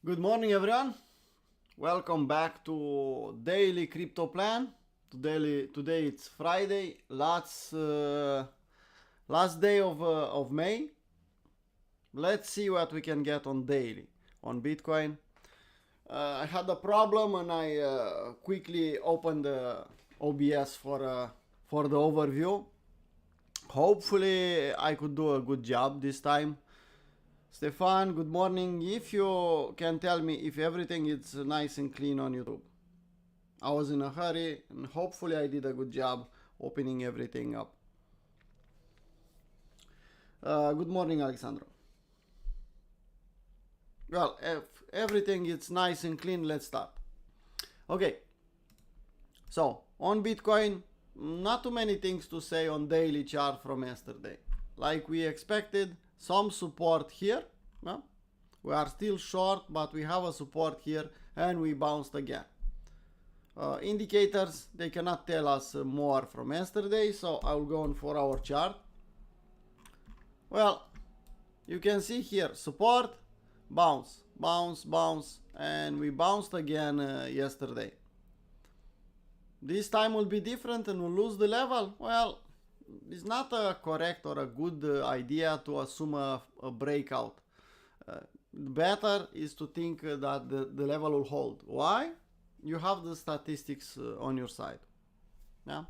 Good morning, everyone. Welcome back to Daily Crypto Plan. Today it's Friday, last day of May. Let's see what we can get on daily on Bitcoin. I had a problem and I quickly opened the OBS for the overview. Hopefully, I could do a good job this time. Stefan, good morning. If you can tell me if everything is nice and clean on YouTube. I was in a hurry and hopefully I did a good job opening everything up. Good morning, Alexandro. Well, if everything is nice and clean, let's start. Okay. So, on Bitcoin, not too many things to say on daily chart from yesterday. Like we expected, some support here. Well, we are still short, but we have a support here and we bounced again. Indicators, they cannot tell us more from yesterday, so I'll go on 4-hour chart. Well, you can see here support, bounce, bounce, bounce, and we bounced again yesterday. This time will be different and we'll lose the level. Well, it's not a correct or a good idea to assume a breakout. Better is to think that the level will hold. Why? You have the statistics on your side. Yeah?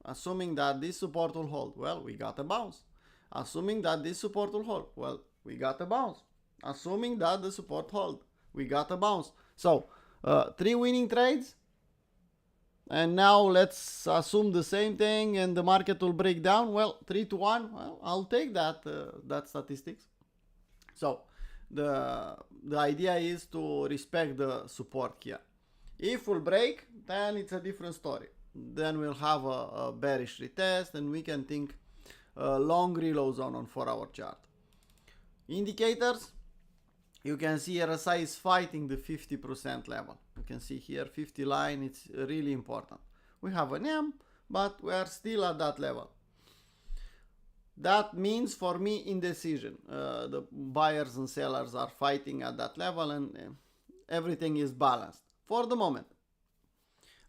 Assuming that this support will hold, well, we got a bounce. Assuming that this support will hold, well, we got a bounce. Assuming that the support hold, we got a bounce. So, 3 winning trades. And now let's assume the same thing and the market will break down. Well, 3-1, well, I'll take that statistics. So, the idea is to respect the support here. If we'll break, then it's a different story. Then we'll have a bearish retest and we can think long reload zone on 4-hour chart. Indicators, you can see RSI is fighting the 50% level. You can see here 50 line, it's really important. We have an M, but we are still at that level. That means for me indecision. The buyers and sellers are fighting at that level and everything is balanced for the moment.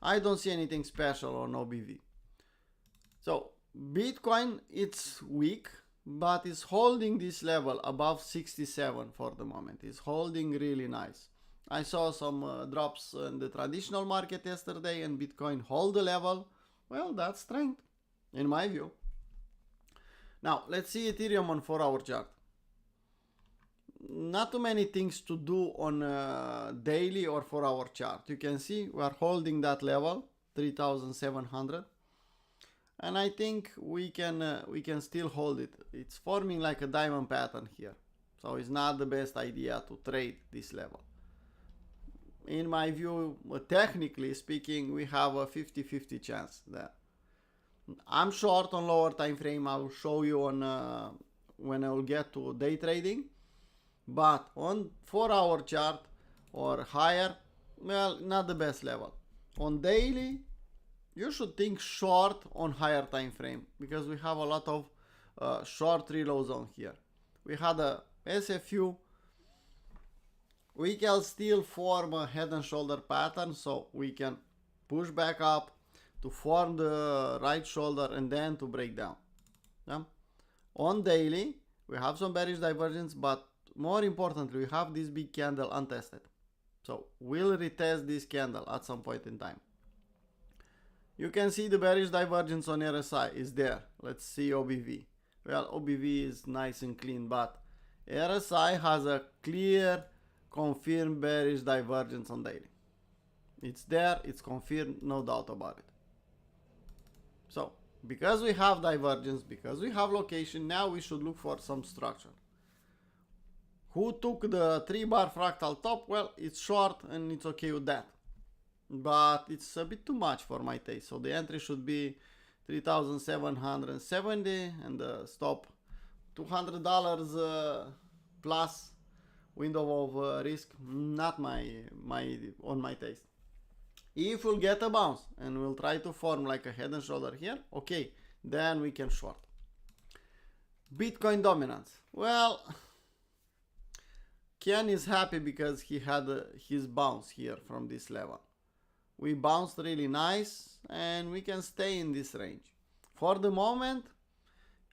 I don't see anything special on OBV. So Bitcoin, it's weak, but it's holding this level above 67 for the moment. It's holding really nice. I saw some drops in the traditional market yesterday and Bitcoin hold the level. Well, that's strength in my view. Now, let's see Ethereum on 4-hour chart. Not too many things to do on daily or 4-hour chart. You can see we are holding that level, 3,700. And I think we can still hold it. It's forming like a diamond pattern here. So it's not the best idea to trade this level. In my view, technically speaking, we have a 50-50 chance there. I'm short on lower time frame. I will show you on when I will get to day trading. But on 4-hour chart or higher, well, not the best level. On daily, you should think short on higher time frame because we have a lot of short reload zone here. We had a SFU. We can still form a head and shoulder pattern, so we can push back up to form the right shoulder and then to break down. Yeah? On daily, we have some bearish divergence, but more importantly, we have this big candle untested. So we'll retest this candle at some point in time. You can see the bearish divergence on RSI is there. Let's see OBV. Well, OBV is nice and clean, but RSI has a clear confirmed bearish divergence on daily. It's there, it's confirmed, no doubt about it. So, because we have divergence, because we have location, now we should look for some structure. Who took the 3-bar fractal top? Well, it's short and it's okay with that. But it's a bit too much for my taste. So the entry should be 3,770 and the stop $200 plus window of risk. Not on my taste. If we'll get a bounce and we'll try to form like a head and shoulder here, okay, then we can short. Bitcoin dominance. Well, Ken is happy because he had his bounce here from this level. We bounced really nice and we can stay in this range. For the moment,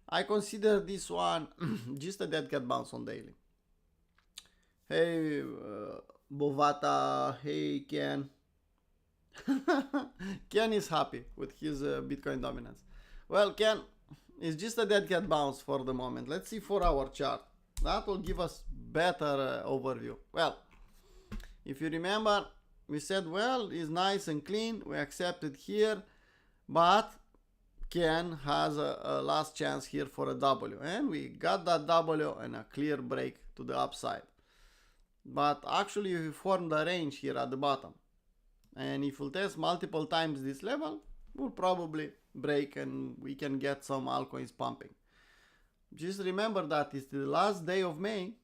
I consider this one just a dead cat bounce on daily. Hey, Bovata, hey Ken. Ken is happy with his Bitcoin dominance. Well, Ken, it's just a dead cat bounce for the moment. Let's see 4-hour chart. That will give us better overview. Well, if you remember, we said, well, it's nice and clean. We accepted here, but Ken has a last chance here for a W. And we got that W and a clear break to the upside. But actually, we formed a range here at the bottom. And if we'll test multiple times this level, we'll probably break and we can get some altcoins pumping. Just remember that it's the last day of May.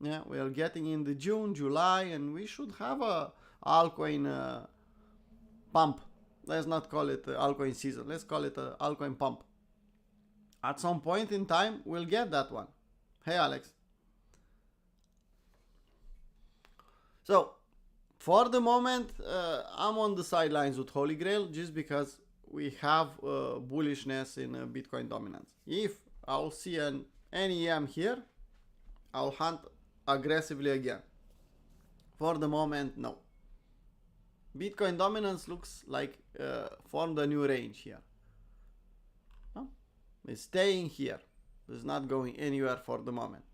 Yeah, we are getting into June, July, and we should have a altcoin pump. Let's not call it altcoin season. Let's call it a altcoin pump. At some point in time, we'll get that one. Hey, Alex. So, for the moment, I'm on the sidelines with Holy Grail just because we have bullishness in Bitcoin dominance. If I'll see an NEM here, I'll hunt aggressively again. For the moment, no. Bitcoin dominance looks like formed a new range here. Huh? It's staying here. It's not going anywhere for the moment.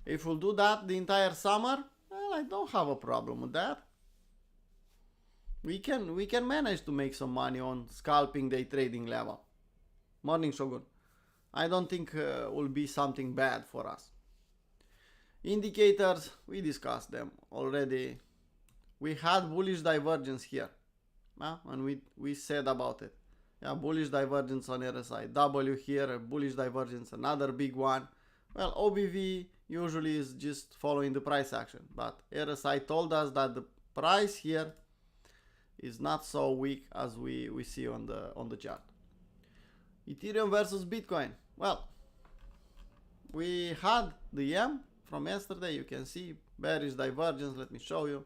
If we'll do that the entire summer, well, I don't have a problem with that. We can manage to make some money on scalping day trading level. Morning, Shogun. I don't think will be something bad for us. Indicators, we discussed them already. We had bullish divergence here, and we said about it. Yeah, bullish divergence on RSI. W here, bullish divergence, another big one. Well, OBV usually is just following the price action, but RSI told us that the price here is not so weak as we see on the chart. Ethereum versus Bitcoin. Well, we had the M from yesterday. You can see bearish divergence. Let me show you.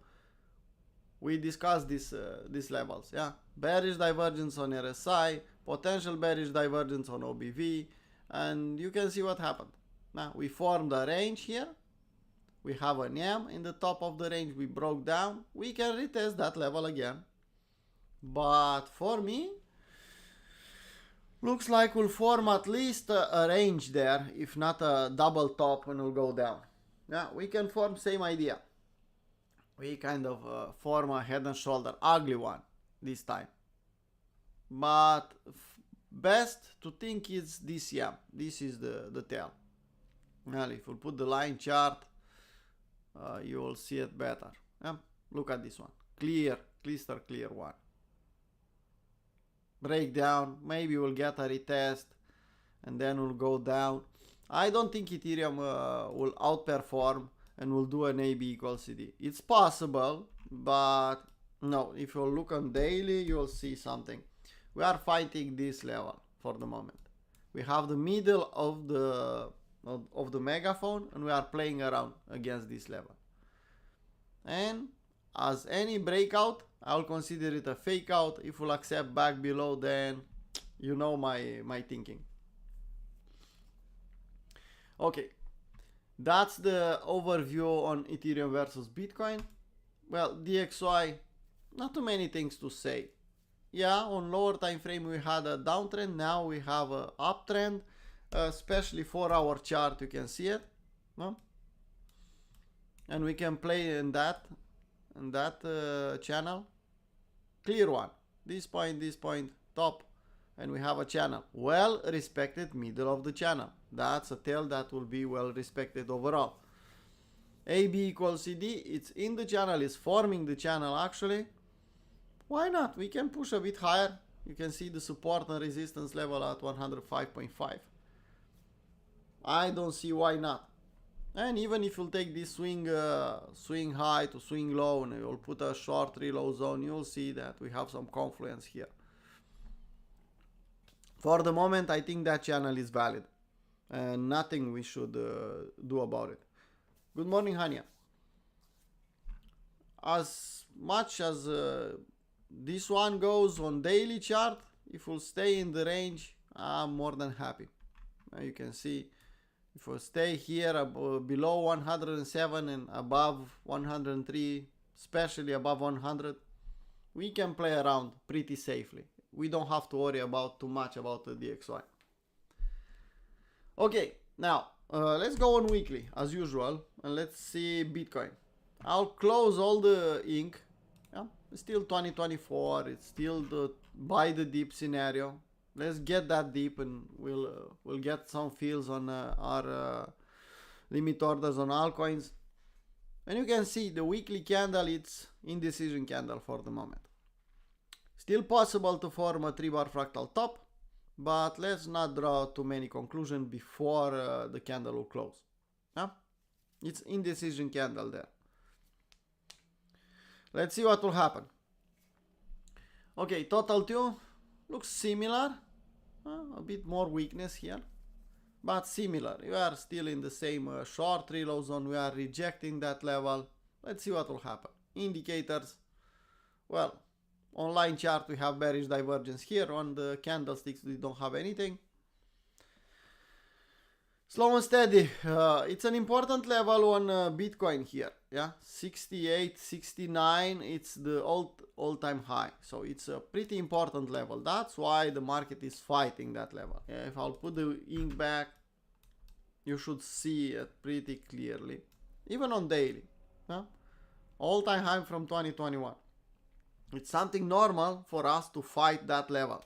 We discussed these levels. Yeah, bearish divergence on RSI, potential bearish divergence on OBV, and you can see what happened. Now we formed a range here. We have an M in the top of the range. We broke down. We can retest that level again. But for me, looks like we'll form at least a range there, if not a double top, and we'll go down. Yeah, we can form same idea. We kind of form a head and shoulder, ugly one this time. But best to think is this, yeah, this is the tail. Well, if we put the line chart, you will see it better. Yeah? Look at this one, crystal clear one. Breakdown, maybe we'll get a retest and then we'll go down. I don't think Ethereum will outperform and will do an AB equals CD. It's possible, but no, if you look on daily, you'll see something. We are fighting this level for the moment. We have the middle of the megaphone and we are playing around against this level. And as any breakout, I'll consider it a fake out. If we'll accept back below, then you know my thinking. Okay, that's the overview on Ethereum versus Bitcoin. Well, DXY, not too many things to say. Yeah, on lower time frame we had a downtrend. Now we have an uptrend, especially 4-hour chart. You can see it, no? And we can play in that channel. Clear one. This point, top, and we have a channel. Well respected middle of the channel. That's a tail that will be well respected overall. AB equals CD. It's in the channel. It's forming the channel actually. Why not? We can push a bit higher. You can see the support and resistance level at 105.5. I don't see why not. And even if you'll take this swing high to swing low and you'll put a short reload zone, you'll see that we have some confluence here. For the moment, I think that channel is valid and nothing we should do about it. Good morning, Hania. as much as this one goes on daily chart, if we'll stay in the range, I'm more than happy. You can see if we stay here below 107 and above 103, especially above 100, we can play around pretty safely. We don't have to worry about too much about the DXY. Okay, now let's go on weekly as usual, and let's see Bitcoin. I'll close all the ink. Yeah, it's still 2024. It's still the buy the dip scenario. Let's get that deep, and we'll get some fills on our limit orders on altcoins. And you can see the weekly candle, it's indecision candle for the moment. Still possible to form a 3-bar fractal top, but let's not draw too many conclusions before the candle will close. Yeah? It's indecision candle there. Let's see what will happen. Okay, total 2 looks similar. A bit more weakness here, but similar. We are still in the same short reload zone. We are rejecting that level. Let's see what will happen. Indicators. Well, on line chart we have bearish divergence here. On the candlesticks we don't have anything. Slow and steady. It's an important level on Bitcoin here. Yeah, 68, 69. It's the all-time high. So it's a pretty important level. That's why the market is fighting that level. Yeah, if I'll put the ink back, you should see it pretty clearly. Even on daily. Yeah? All-time high from 2021. It's something normal for us to fight that level.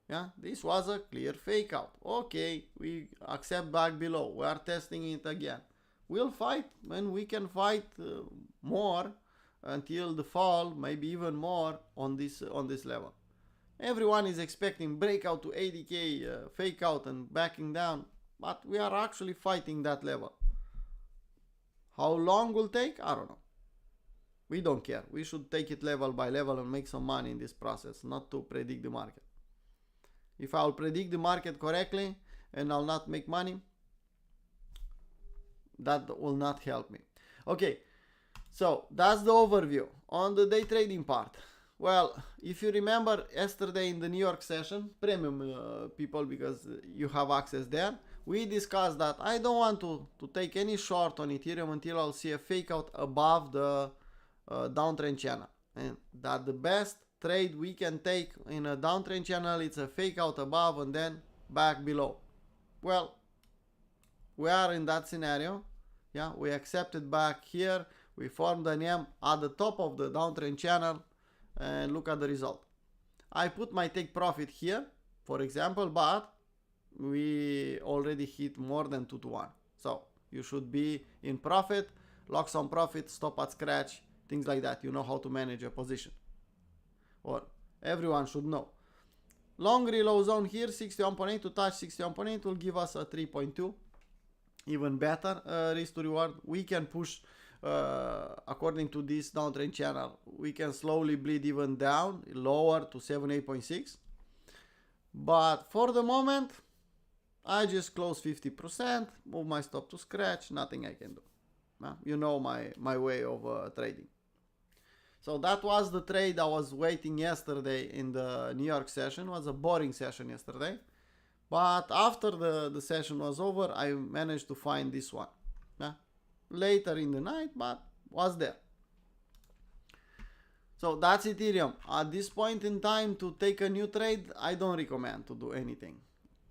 Yeah, this was a clear fake out. Okay, we accept back below. We are testing it again. We'll fight, and we can fight more until the fall, maybe even more on this level. Everyone is expecting breakout to 80k, fake out and backing down, but we are actually fighting that level. How long will take? I don't know. We don't care. We should take it level by level and make some money in this process, not to predict the market. If I'll predict the market correctly and I'll not make money, that will not help me. Okay, so that's the overview. On the day trading part, well, if you remember yesterday in the New York session, premium people, because you have access there, we discussed that I don't want to take any short on Ethereum until I'll see a fake out above the downtrend channel, and that the best trade we can take in a downtrend channel, it's a fake out above and then back below. Well, we are in that scenario. Yeah, we accepted back here, we formed an M at the top of the downtrend channel, and look at the result. I put my take profit here, for example, but we already hit more than 2 to 1. So you should be in profit, lock some profit, stop at scratch, things like that. You know how to manage a position, or everyone should know. Long reload zone here, 61.8 to touch 61.8 will give us a 3.2. Even better risk to reward. We can push according to this downtrend channel. We can slowly bleed even down, lower to 78.6. But for the moment, I just close 50%, move my stop to scratch, nothing I can do. You know my way of trading. So that was the trade I was waiting yesterday in the New York session. It was a boring session yesterday. But after the session was over, I managed to find this one. Yeah? Later in the night, but was there. So that's Ethereum. At this point in time, to take a new trade, I don't recommend to do anything.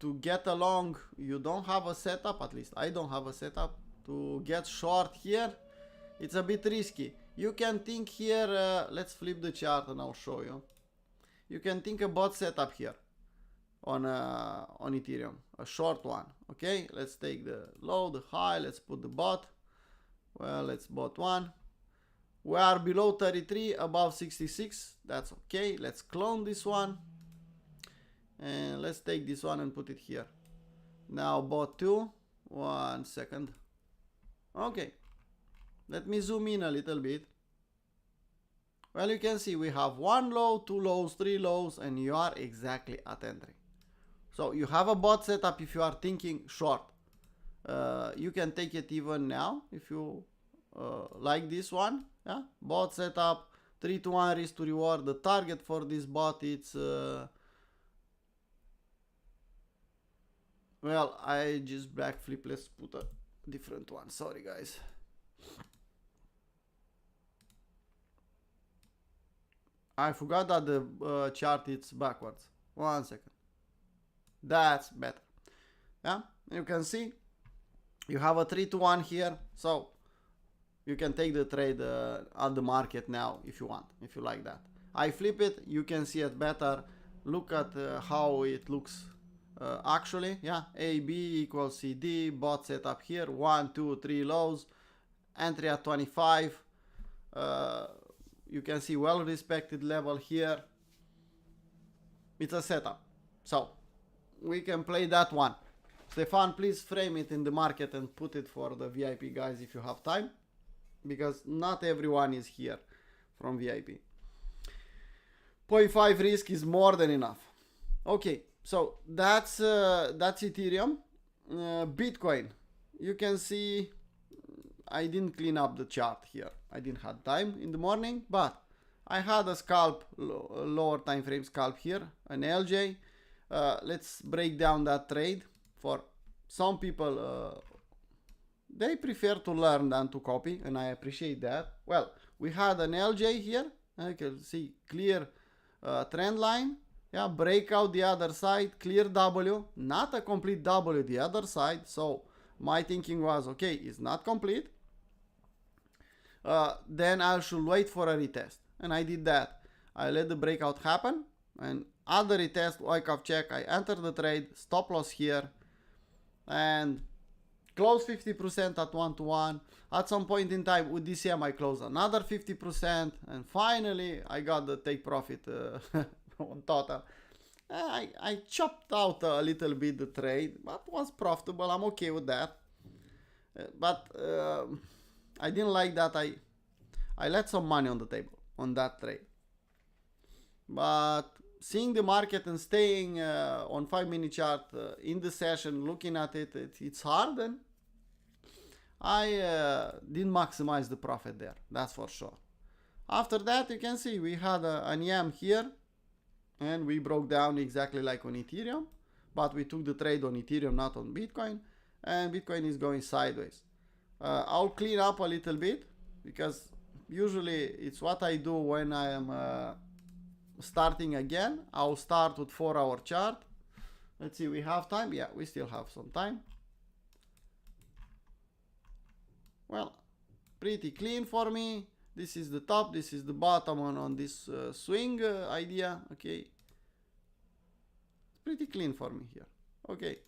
To get along, you don't have a setup, at least I don't have a setup. To get short here, it's a bit risky. You can think here, let's flip the chart and I'll show you. You can think about setup here on Ethereum, a short one. Okay, let's take the low, the high, let's put the bot. Well, let's bot one. We are below 33, above 66. That's okay. Let's clone this one. And let's take this one and put it here. Now bot 2. 1 second. Okay. Let me zoom in a little bit. Well, you can see we have 1 low, 2 lows, 3 lows, and you are exactly at entry. So you have a bot setup if you are thinking short. You can take it even now if you like this one. Yeah, bot setup, 3 to 1 risk to reward. The target for this bot it's well, I just backflip. Let's put a different one. Sorry guys. I forgot that the chart is backwards. 1 second. That's better. Yeah, you can see you have a 3 to 1 here, so you can take the trade at the market now if you want, if you like that. I flip it, you can see it better. Look at how it looks actually. Yeah, AB equals CD, bot setup here, 1, 2, 3 lows, entry at 25. You can see well respected level here. It's a setup, so we can play that one. Stefan, please frame it in the market and put it for the VIP guys if you have time, because not everyone is here from VIP. 0.5 risk is more than enough. Okay, so that's Ethereum. Bitcoin, you can see I didn't clean up the chart here. I didn't have time in the morning, but I had a scalp, lower time frame scalp here, an LJ. Let's break down that trade. For some people, they prefer to learn than to copy, and I appreciate that. Well, we had an LJ here. You can see clear trend line. Yeah, breakout the other side, clear W, not a complete W the other side. So my thinking was, okay, it's not complete. Then I should wait for a retest, and I did that. I let the breakout happen, and at the retest, wyckoff check, I enter the trade, stop loss here, and close 50% at 1 to 1. At some point in time with DCM I close another 50%, and finally I got the take profit on total. I chopped out a little bit the trade, but was profitable. I'm okay with that. But I didn't like that I let some money on the table on that trade. But seeing the market and staying on 5-minute chart in the session, looking at it, it's hard, and I didn't maximize the profit there, that's for sure. After that, you can see we had an EM here, and we broke down exactly like on Ethereum, but we took the trade on Ethereum, not on Bitcoin, and Bitcoin is going sideways. I'll clean up a little bit, because usually it's what I do when I am starting again. I'll start with 4-hour chart. Let's see, we have time. Yeah, we still have some time. Well, pretty clean for me. This is the top, this is the bottom on this swing idea. Okay, pretty clean for me here. Okay,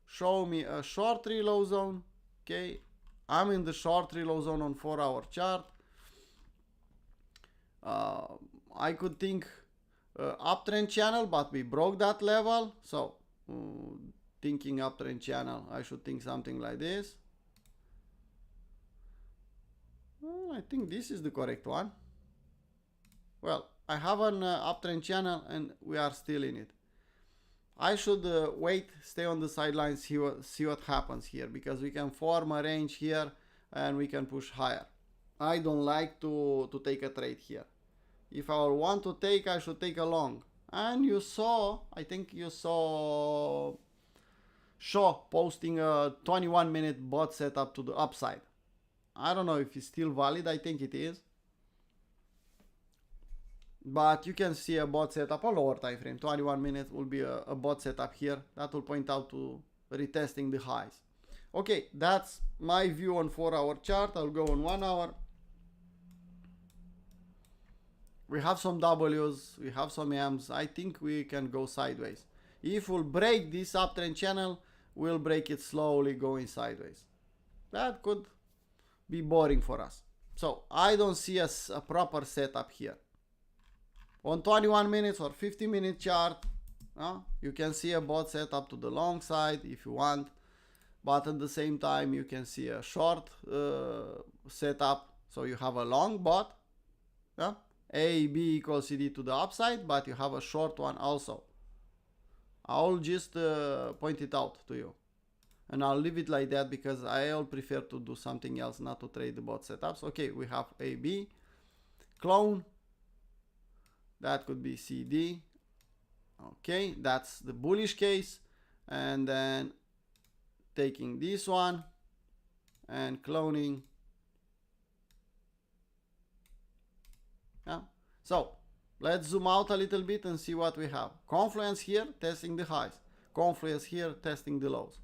show me a short reload zone. Okay, I'm in the short reload zone on 4-hour chart. I could think uptrend channel, but we broke that level. So thinking uptrend channel, I should think something like this. Well, I think this is the correct one. Well, I have an uptrend channel and we are still in it. I should wait, stay on the sidelines, see what happens here, because we can form a range here and we can push higher. I don't like to take a trade here. If I want to take, I should take a long. And you saw, I think you saw Shaw posting a 21-minute bot setup to the upside. I don't know if it's still valid, I think it is. But you can see a bot setup, a lower time frame, 21 minutes will be a bot setup here. That will point out to retesting the highs. Okay, that's my view on 4-hour chart. I'll go on 1 hour. We have some W's, we have some M's. I think we can go sideways. If we'll break this uptrend channel, we'll break it slowly going sideways. That could be boring for us. So I don't see a proper setup here. On 21 minutes or 50-minute chart, you can see a bot setup to the long side if you want. But at the same time, you can see a short setup. So you have a long bot. Yeah? A, B equals CD to the upside, but you have a short one also. I'll just point it out to you. And I'll leave it like that because I'll prefer to do something else, not to trade the bot setups. Okay, we have A, B. clone. That could be CD. Okay, that's the bullish case. And then taking this one and cloning. Yeah. So let's zoom out a little bit and see what we have. Confluence here testing the highs. Confluence here testing the lows.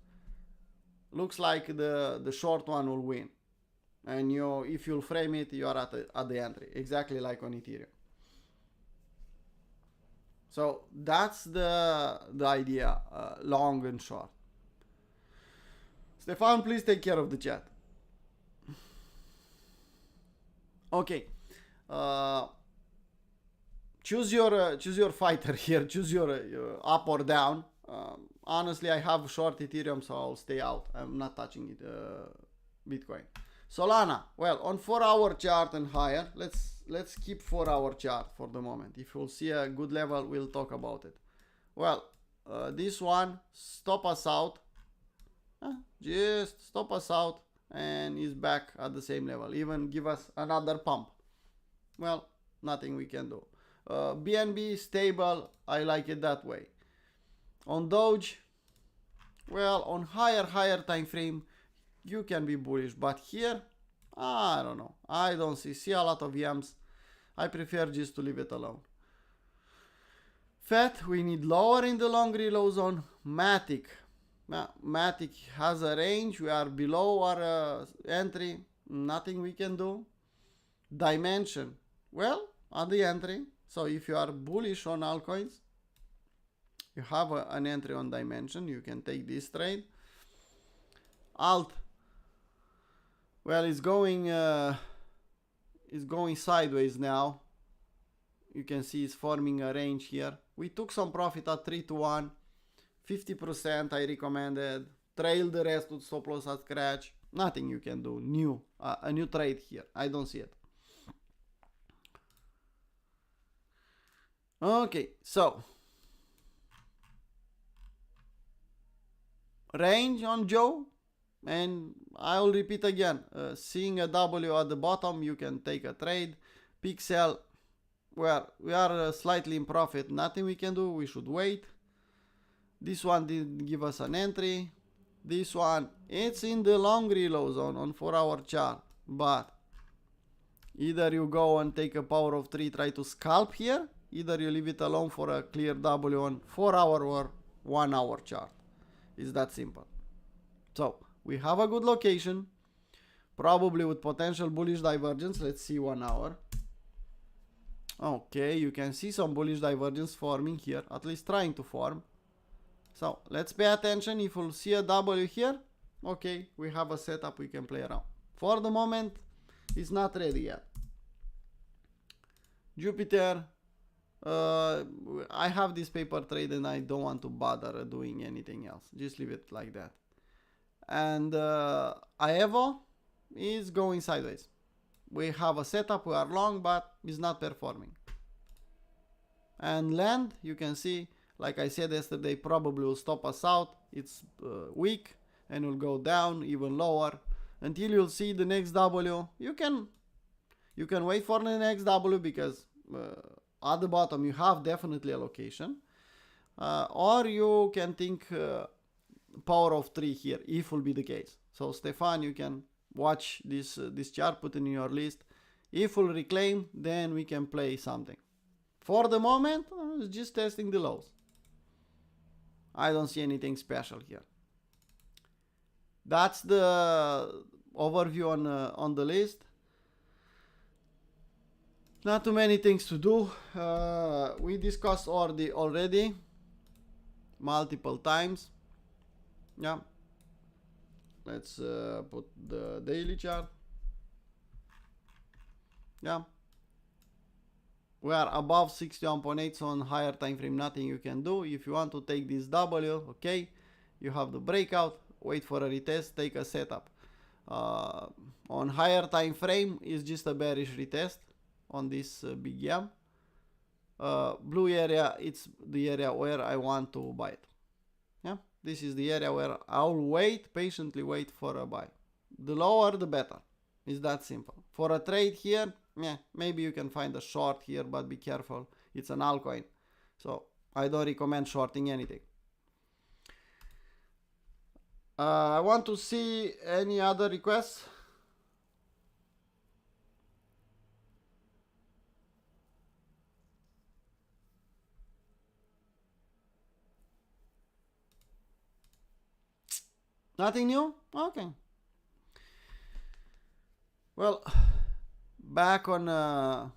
Looks like the short one will win. And if you'll frame it, you are at the entry, exactly like on Ethereum. So that's the idea, long and short. Stefan, please take care of the chat. Okay. Choose your fighter here. Choose your up or down. Honestly, I have short Ethereum, so I'll stay out. I'm not touching it. Bitcoin. Solana. Well, on 4-hour chart and higher. Let's keep 4-hour chart for the moment. If we'll see a good level, we'll talk about it. Well, this one stop us out. Just stop us out and is back at the same level. Even give us another pump. Well, nothing we can do. BNB stable. I like it that way. On Doge, well, on higher time frame, you can be bullish, but here, I don't know. I don't see a lot of yams. I prefer just to leave it alone. FET, we need lower in the long reload zone. Matic. Matic has a range. We are below our entry. Nothing we can do. Dimension. Well, at the entry. So if you are bullish on altcoins, you have an entry on Dimension. You can take this trade. Alt. Well, it's going sideways now. You can see it's forming a range here. We took some profit at 3 to 1. 50% I recommended. Trail the rest with stop loss at scratch. Nothing you can do. New. A new trade here. I don't see it. Okay, so range on Joe, and I'll repeat again, seeing a W at the bottom, you can take a trade. Pixel, well, we are slightly in profit, nothing we can do, we should wait. This one didn't give us an entry. This one, it's in the long reload zone on 4-hour chart, but either you go and take a power of 3, try to scalp here, either you leave it alone for a clear W on 4-hour or 1-hour chart. It's that simple. So we have a good location, probably with potential bullish divergence. Let's see 1 hour. Okay, you can see some bullish divergence forming here, at least trying to form. So let's pay attention. If we'll see a W here, okay, we have a setup we can play around. For the moment, it's not ready yet. Jupiter, I have this paper trade and I don't want to bother doing anything else. Just leave it like that. And Aevo is going sideways. We have a setup, we are long, but it's not performing. And Land, you can see, like I said yesterday, probably will stop us out. It's weak and will go down even lower until you'll see the next W. You can wait for the next W because at the bottom you have definitely a location, or you can think power of 3 here if will be the case. So Stefan, you can watch this chart, put it in your list. If we'll reclaim, then we can play something. For the moment, it's just testing the lows. I don't see anything special here. That's the overview on the list. Not too many things to do. We discussed already multiple times. Yeah. Let's put the daily chart. Yeah. We are above 61.8, so on higher time frame, nothing you can do. If you want to take this W, okay, you have the breakout, wait for a retest, take a setup. On higher time frame is just a bearish retest on this big gap. Blue area, it's the area where I want to buy it. Yeah, this is the area where I'll wait, patiently wait for a buy. The lower the better. It's that simple. For a trade here, yeah, maybe you can find a short here, but be careful. It's an altcoin. So I don't recommend shorting anything. I want to see any other requests. Nothing new? Okay. Well, back on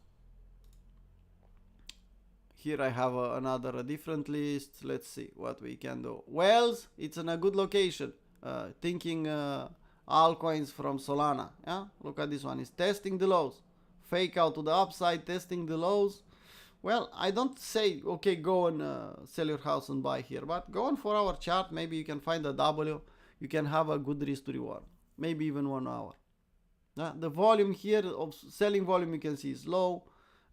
here I have another different list. Let's see what we can do. Wells, it's in a good location. Thinking altcoins from Solana. Yeah, look at this one. It's testing the lows. Fake out to the upside, testing the lows. Well, I don't say, okay, go and sell your house and buy here, but go on 4-hour chart. Maybe you can find a W. You can have a good risk to reward. Maybe even 1 hour. The volume here of selling volume you can see is low.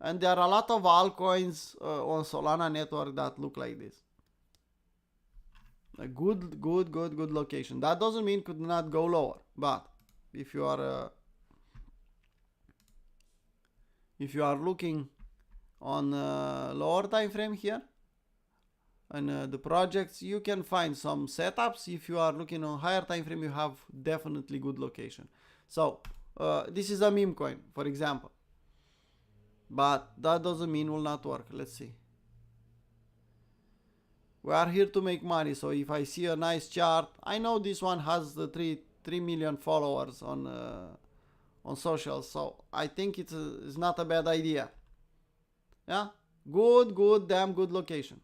And there are a lot of altcoins on Solana network that look like this. A good location. That doesn't mean could not go lower. But if you are looking on lower time frame here, and the projects, you can find some setups. If you are looking on higher time frame, you have definitely good location. So this is a meme coin, for example, but that doesn't mean will not work. Let's see. We are here to make money, so if I see a nice chart, I know this one has the 3 million followers on social, so I think it's not a bad idea. Yeah, damn good location.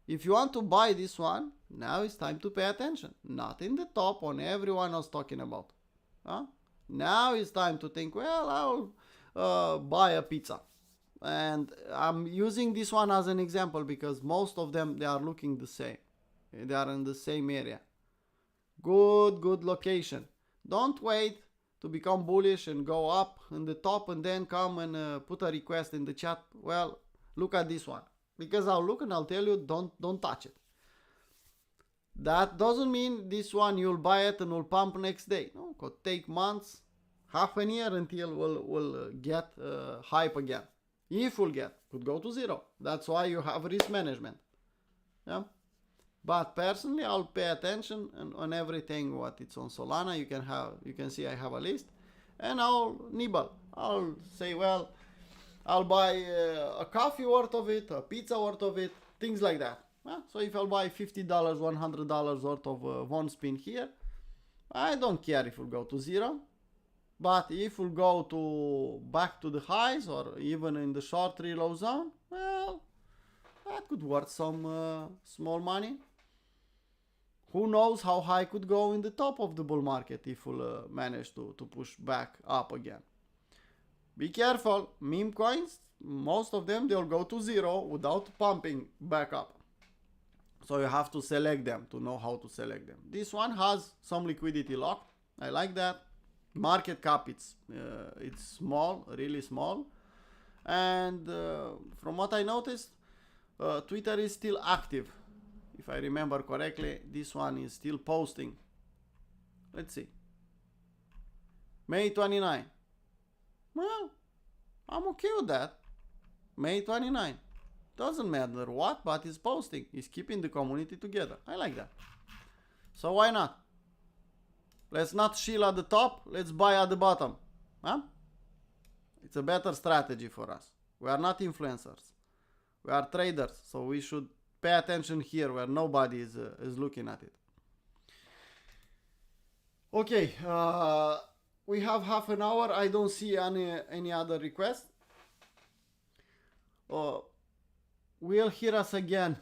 If you want to buy this one, now it's time to pay attention. Not in the top on everyone was talking about. Now it's time to think, well, I'll buy a pizza. And I'm using this one as an example because most of them, they are looking the same. They are in the same area. Good location. Don't wait to become bullish and go up in the top and then come and put a request in the chat. Well, look at this one. Because I'll look and I'll tell you, don't touch it. That doesn't mean this one you'll buy it and will pump next day. No, it could take months, half a year until we'll get hype again. If we'll get, could go to zero. That's why you have risk management. Yeah. But personally, I'll pay attention on everything what it's on Solana. You can see I have a list, and I'll nibble. I'll say, well, I'll buy a coffee worth of it, a pizza worth of it, things like that. So if I'll buy $50, $100 worth of one spin here, I don't care if we'll go to zero. But if we'll go back to the highs or even in the short reload zone, well, that could worth some small money. Who knows how high could go in the top of the bull market if we'll manage to push back up again. Be careful, meme coins, most of them, they'll go to zero without pumping back up. So you have to select them to know how to select them. This one has some liquidity locked. I like that. Market cap, it's small, really small. And from what I noticed, Twitter is still active. If I remember correctly, this one is still posting. Let's see. May 29. Well, I'm okay with that. May 29. Doesn't matter what, but it's posting. It's keeping the community together. I like that. So why not? Let's not shield at the top. Let's buy at the bottom. It's a better strategy for us. We are not influencers. We are traders. So we should pay attention here where nobody is looking at it. Okay. We have half an hour. I don't see any other requests. We'll hear us again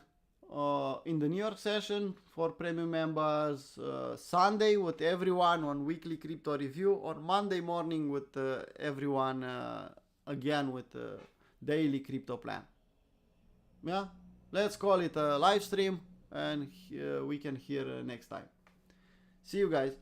in the New York session for premium members, Sunday with everyone on weekly crypto review, or Monday morning with everyone again with daily crypto plan. Yeah, let's call it a live stream, and we can hear next time. See you guys.